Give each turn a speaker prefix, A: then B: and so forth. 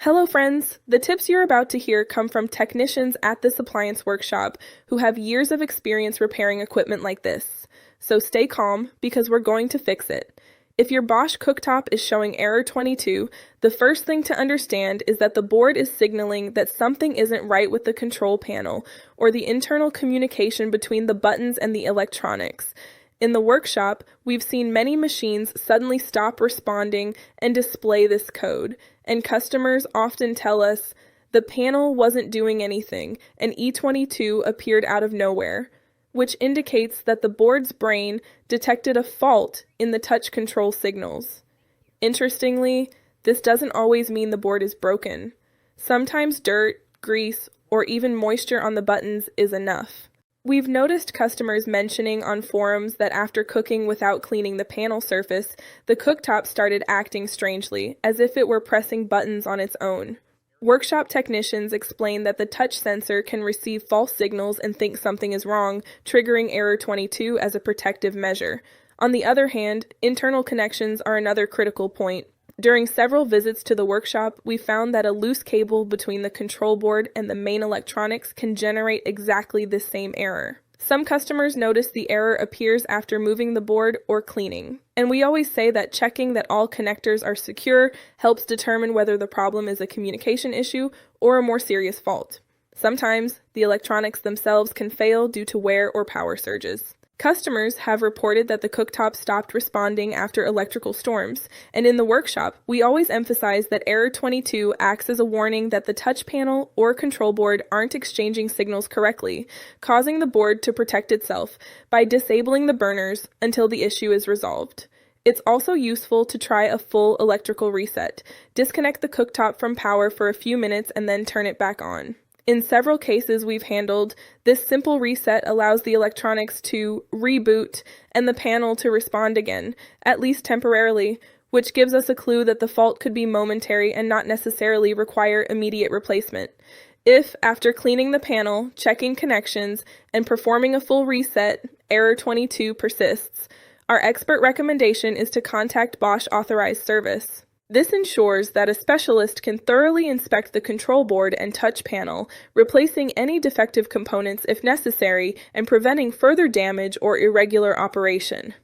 A: Hello friends! The tips you're about to hear come from technicians at this appliance workshop who have years of experience repairing equipment like this. So stay calm because we're going to fix it. If your Bosch cooktop is showing error 22, the first thing to understand is that the board is signaling that something isn't right with the control panel or the internal communication between the buttons and the electronics. In the workshop, we've seen many machines suddenly stop responding and display this code, and customers often tell us the panel wasn't doing anything and E22 appeared out of nowhere, which indicates that the board's brain detected a fault in the touch control signals. Interestingly, this doesn't always mean the board is broken. Sometimes dirt, grease, or even moisture on the buttons is enough. We've noticed customers mentioning on forums that after cooking without cleaning the panel surface, the cooktop started acting strangely, as if it were pressing buttons on its own. Workshop technicians explain that the touch sensor can receive false signals and think something is wrong, triggering error 22 as a protective measure. On the other hand, internal connections are another critical point. During several visits to the workshop, we found that a loose cable between the control board and the main electronics can generate exactly the same error. Some customers notice the error appears after moving the board or cleaning. And we always say that checking that all connectors are secure helps determine whether the problem is a communication issue or a more serious fault. Sometimes, the electronics themselves can fail due to wear or power surges. Customers have reported that the cooktop stopped responding after electrical storms, and in the workshop, we always emphasize that error 22 acts as a warning that the touch panel or control board aren't exchanging signals correctly, causing the board to protect itself by disabling the burners until the issue is resolved. It's also useful to try a full electrical reset. Disconnect the cooktop from power for a few minutes and then turn it back on. In several cases we've handled, this simple reset allows the electronics to reboot and the panel to respond again, at least temporarily, which gives us a clue that the fault could be momentary and not necessarily require immediate replacement. If, after cleaning the panel, checking connections, and performing a full reset, error 22 persists, our expert recommendation is to contact Bosch Authorized Service. This ensures that a specialist can thoroughly inspect the control board and touch panel, replacing any defective components if necessary and preventing further damage or irregular operation.